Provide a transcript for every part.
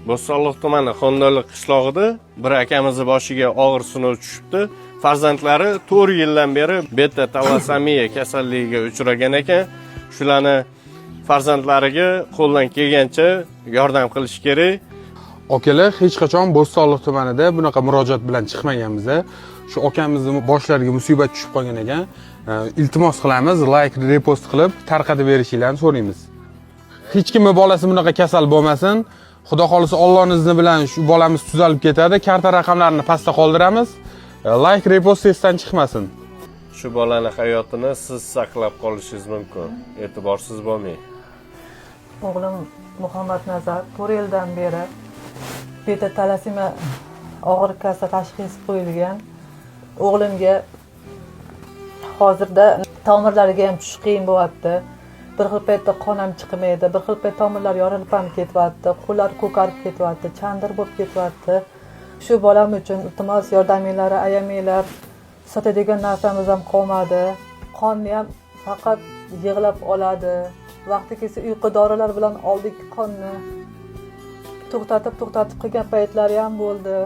Bo'stonliq tumani Xondoli qishlog'ida bir akamizni boshiga og'ir sinov tushibdi. Farzandlari 4 yildan beri beta talassemiya kasalligiga uchragan ekan. Shularni farzandlariga qo'ldan kelgancha yordam qilish kerak. Akalar hech qachon Bo'stonliq tumanida bunaqa murojaat bilan chiqmaganmiz. Shu akamizni boshlariga musibat tushib qolgan ekan. Iltimos qilamiz, like, repost qilib tarqatib berishingizni so'raymiz. Hech kimni bolasi bunaqa kasal bo'lmasin. Xudo xolisa Allohning izni bilan shu bolamiz tuzalib ketadi. Karta raqamlarini pastda qoldiramiz. Like, repost esdan chiqmasin. Shu bolani hayotini siz saqlab qolishingiz mumkin. E'tiborsiz bo'lmang. O'g'lim Muhammad Nazar 4 yildan beri beta talassemiya og'ir kasal tashxisi qo'yilgan. O'g'limga hozirda tomirlariga ham tushish qiyin bo'lyapti. Bir xil paytda qon ham chiqmaydi, bir xil paytda tomirlar yorilib ham ketyapti, qo'llari ko'karib ketyapti, chandir bo'lib ketyapti. Shu bolam uchun iltimos yordaminglarni ayamanglar. Sotadigan narsamiz ham qolmadi. Qonni ham faqat yig'lab oladi. Vaqti kelsa uyqu dorilar bilan oldik qonni. To'xtatib qilgan paytlari ham bo'ldi.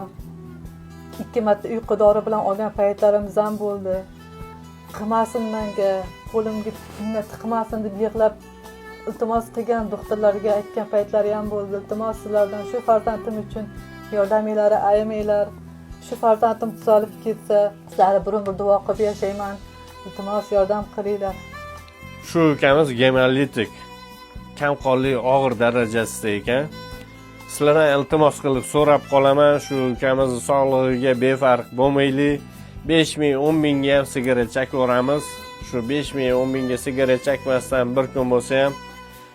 2 marta uyqu dori bilan olgan paytlarimiz ham bo'ldi. Qilmasin menga, qo'limga tiqmasin deb yig'lab iltimos qilgan doktorlarga aytgan paytlari ham bo'ldi. Iltimos sizlardan shu farzandim uchun yordaminglarni ayamanglar. Shu farzandim tuzalib ketsa, sizlarga bir umr duo qilib yashayman. Iltimos yordam qilinglar. Shu ukamiz gemolitik kamqonlik og'ir darajasida ekan. Sizlardan iltimos qilib so'rab qolaman, shu ukamiz sog'lig'iga befarq bo'lmaylik. 5000, 10 ga ham sigaret chakaveramiz. Shu 5000, 10 ga sigaret chakmasdan bir kun bo'lsa ham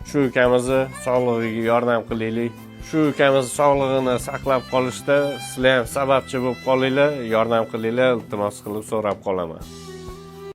shu ukamizni sog'lig'iga yordam qilaylik. Shu ukamiz sog'lig'ini saqlab qolishda sizlar ham sababchi bo'lib qolinglar, yordam qilinglar, iltimos qilib so'rab qolaman.